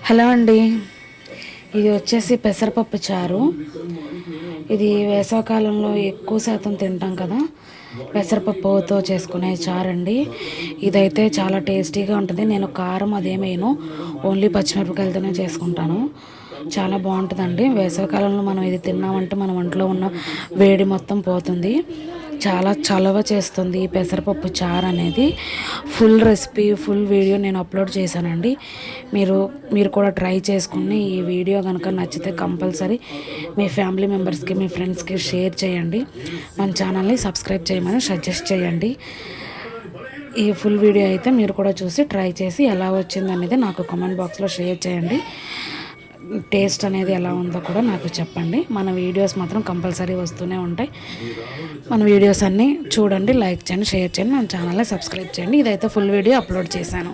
Hello అండి, ఇది వచ్చేసి పెసరపప్పు చారు. ఇది వేసవకాలంలో ఎక్కువ శాతం తింటాం కదా, పెసరపప్పుతో చేసుకునే చారు అండి. ఇదైతే చాలా టేస్టీగా ఉంటుంది. నేను కారం అదేమేను, ఓన్లీ పచ్చిమిరపకాయలతోనే చేసుకుంటాను. చాలా బాగుంటుందండి. వేసవికాలంలో మనం ఇది తిన్నామంటే మన ఒంట్లో ఉన్న వేడి మొత్తం పోతుంది. చాలా చలవ చేస్తుంది ఈ పెసరపప్పు చారు అనేది. ఫుల్ రెసిపీ, ఫుల్ వీడియో నేను అప్లోడ్ చేశానండి. మీరు కూడా ట్రై చేసుకుని ఈ వీడియో కనుక నచ్చితే కంపల్సరీ మీ ఫ్యామిలీ మెంబర్స్కి, మీ ఫ్రెండ్స్కి షేర్ చేయండి. మన ఛానల్ని సబ్స్క్రైబ్ చేయమని సజెస్ట్ చేయండి. ఈ ఫుల్ వీడియో అయితే మీరు కూడా చూసి ట్రై చేసి ఎలా వచ్చిందనేది నాకు కామెంట్ బాక్స్లో షేర్ చేయండి. టేస్ట్ అనేది ఎలా ఉందో కూడా నాకు చెప్పండి. మన వీడియోస్ మాత్రం కంపల్సరీ వస్తూనే ఉంటాయి. మన వీడియోస్ అన్నీ చూడండి, లైక్ చేయండి, షేర్ చేయండి, మన ఛానల్ని సబ్స్క్రైబ్ చేయండి. ఇదైతే ఫుల్ వీడియో అప్లోడ్ చేశాను.